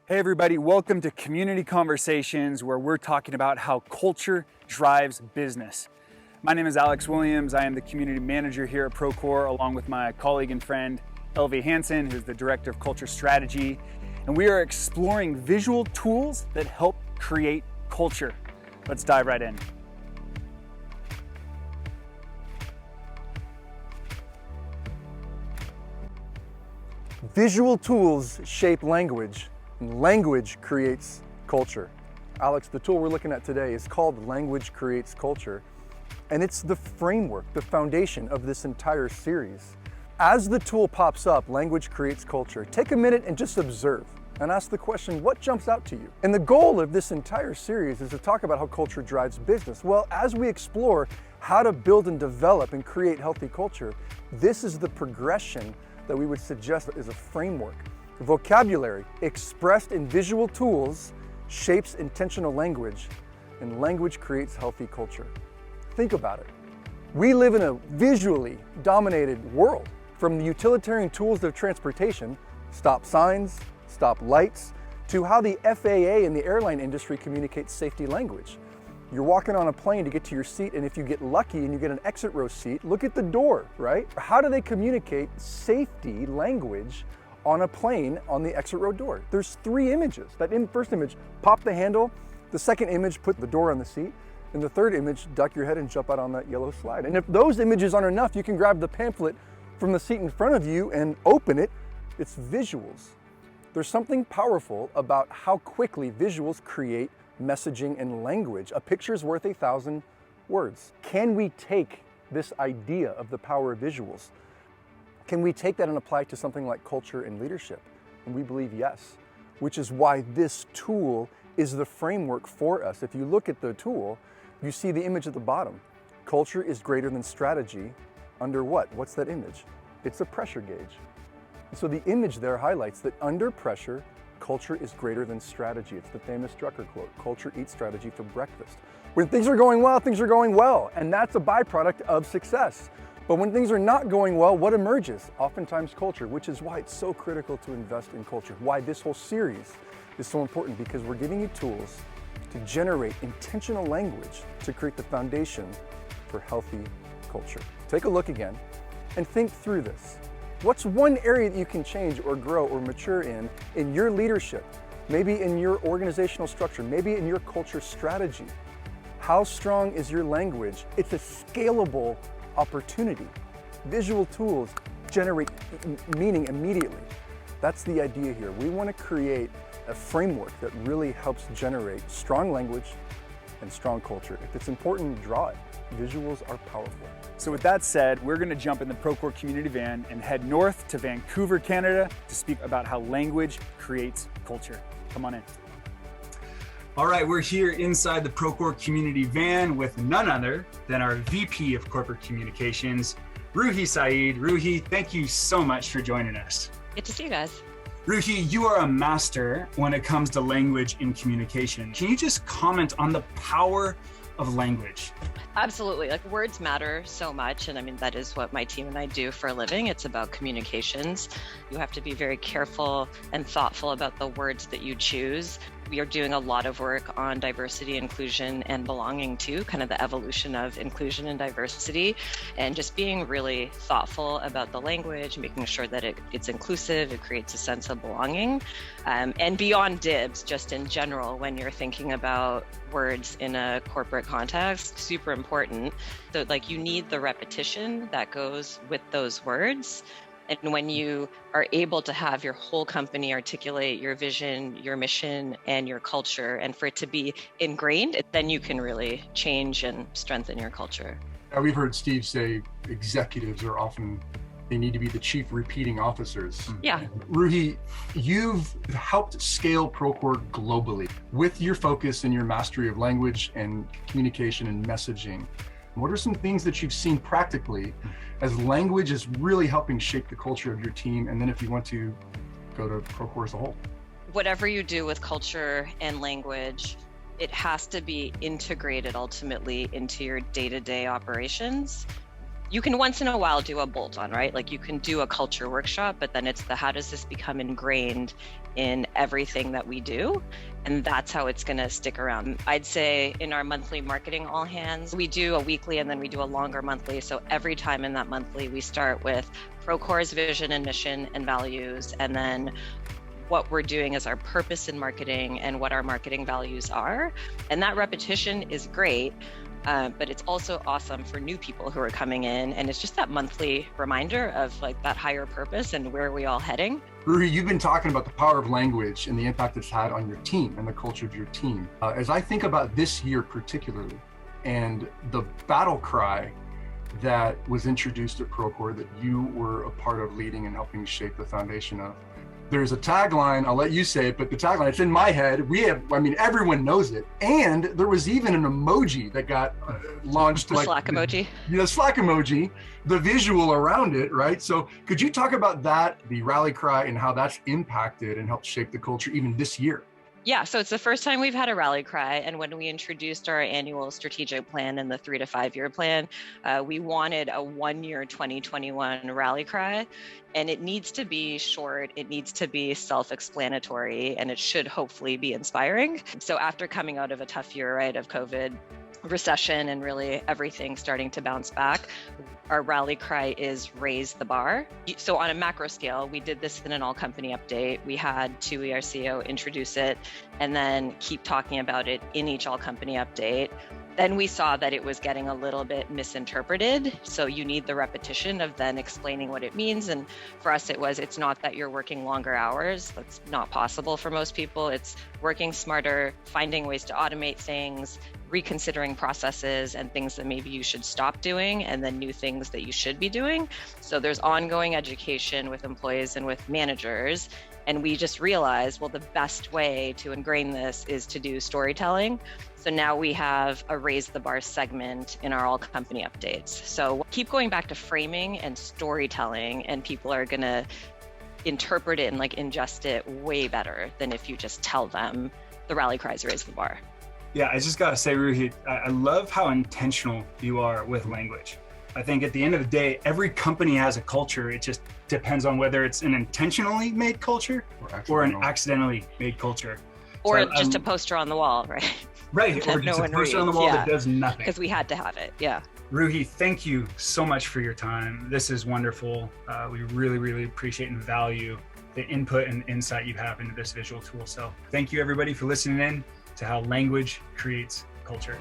Hey everybody, welcome to Community Conversations, where we're talking about how culture drives business. My name is Alex Williams. I am the community manager here at Procore, along with my colleague and friend, Elvie Hansen, who's the director of culture strategy. And we are exploring visual tools that help create culture. Let's dive right in. Visual tools shape language, and language creates culture. Alex, the tool we're looking at today is called Language Creates Culture, and it's the framework, the foundation of this entire series. As the tool pops up, Language Creates Culture, take a minute and just observe and ask the question, what jumps out to you? And the goal of this entire series is to talk about how culture drives business. Well, as we explore how to build and develop and create healthy culture, this is the progression that we would suggest is a framework. Vocabulary expressed in visual tools shapes intentional language, and language creates healthy culture. Think about it. We live in a visually dominated world, from the utilitarian tools of transportation, stop signs, stop lights, to how the FAA and the airline industry communicates safety language. You're walking on a plane to get to your seat, and if you get lucky and you get an exit row seat, look at the door, right? How do they communicate safety language on a plane on the exit row door? There's three images. First image, pop the handle. The second image, put the door on the seat. And the third image, duck your head and jump out on that yellow slide. And if those images aren't enough, you can grab the pamphlet from the seat in front of you and open it. It's visuals. There's something powerful about how quickly visuals create messaging and language. A picture's worth 1,000 words. Can we take this idea of the power of visuals? Can we take that and apply it to something like culture and leadership? And we believe yes, which is why this tool is the framework for us. If you look at the tool, you see the image at the bottom. Culture is greater than strategy under what? What's that image? It's a pressure gauge. So the image there highlights that under pressure, culture is greater than strategy. It's the famous Drucker quote, culture eats strategy for breakfast. When things are going well, things are going well, and that's a byproduct of success. But when things are not going well, what emerges? Oftentimes culture, which is why it's so critical to invest in culture, why this whole series is so important, because we're giving you tools to generate intentional language to create the foundation for healthy culture. Take a look again and think through this. What's one area that you can change or grow or mature in your leadership, maybe in your organizational structure, maybe in your culture strategy? How strong is your language? It's a scalable opportunity. Visual tools generate meaning immediately. That's the idea here. We want to create a framework that really helps generate strong language and strong culture. If it's important, draw it. Visuals are powerful. So with that said, we're going to jump in the Procore Community van and head north to Vancouver, Canada, to speak about how language creates culture. Come on in. All right, we're here inside the Procore Community van with none other than our VP of Corporate Communications, Roohi Saeed. Roohi, thank you so much for joining us. Good to see you guys. Roohi, you are a master when it comes to language in communication. Can you just comment on the power of language? Absolutely. Like, words matter so much. And I mean, that is what my team and I do for a living. It's about communications. You have to be very careful and thoughtful about the words that you choose. We are doing a lot of work on diversity, inclusion, and belonging too, kind of the evolution of inclusion and diversity, and just being really thoughtful about the language, making sure that it's inclusive, it creates a sense of belonging, and beyond dibs, just in general, when you're thinking about words in a corporate context, super important. So like, you need the repetition that goes with those words. And when you are able to have your whole company articulate your vision, your mission, and your culture, and for it to be ingrained, then you can really change and strengthen your culture. We've heard Steve say executives are often, they need to be the chief repeating officers. Yeah. Roohi, you've helped scale Procore globally with your focus and your mastery of language and communication and messaging. What are some things that you've seen practically as language is really helping shape the culture of your team? And then if you want to go to Procore as a whole. Whatever you do with culture and language, it has to be integrated ultimately into your day-to-day operations. You can once in a while do a bolt-on, right? Like you can do a culture workshop, but then it's the how does this become ingrained in everything that we do? And that's how it's going to stick around. I'd say in our monthly marketing all hands, we do a weekly and then we do a longer monthly. So every time in that monthly, we start with Procore's vision and mission and values, and then what we're doing is our purpose in marketing and what our marketing values are. And that repetition is great. But it's also awesome for new people who are coming in. And it's just that monthly reminder of like that higher purpose and where are we all heading. Roohi, you've been talking about the power of language and the impact it's had on your team and the culture of your team. As I think about this year particularly, and the battle cry that was introduced at Procore that you were a part of leading and helping shape the foundation of, there's a tagline, I'll let you say it, but the tagline, it's in my head. Everyone knows it. And there was even an emoji that got launched. The Slack emoji. The Slack emoji, the visual around it, right? So could you talk about that, the rally cry, and how that's impacted and helped shape the culture even this year? Yeah, so it's the first time we've had a rally cry. And when we introduced our annual strategic plan and the 3 to 5 year plan, we wanted a 1 year 2021 rally cry. And it needs to be short, it needs to be self-explanatory, and it should hopefully be inspiring. So after coming out of a tough year, right, of COVID, recession, and really everything starting to bounce back, our rally cry is raise the bar. So on a macro scale, we did this in an all company update. We had Tui, our CEO, introduce it and then keep talking about it in each all company update. Then we saw that it was getting a little bit misinterpreted. So you need the repetition of then explaining what it means. And for us, it's not that you're working longer hours. That's not possible for most people. It's working smarter, finding ways to automate things, reconsidering processes and things that maybe you should stop doing, and then new things that you should be doing. So there's ongoing education with employees and with managers. And we just realized, well, the best way to ingrain this is to do storytelling. So now we have a raise the bar segment in our all company updates. So keep going back to framing and storytelling, and people are going to interpret it and like ingest it way better than if you just tell them the rally cries raise the bar. Yeah, I just gotta say, Roohi, I love how intentional you are with language. I think at the end of the day, every company has a culture. It just depends on whether it's an intentionally made culture or an accidentally made culture. Or so, just a poster on the wall, right? Right, or just a poster on the wall that does nothing. Because we had to have it, yeah. Roohi, thank you so much for your time. This is wonderful. We really, really appreciate and value the input and insight you have into this visual tool. So thank you everybody for listening in to how language creates culture.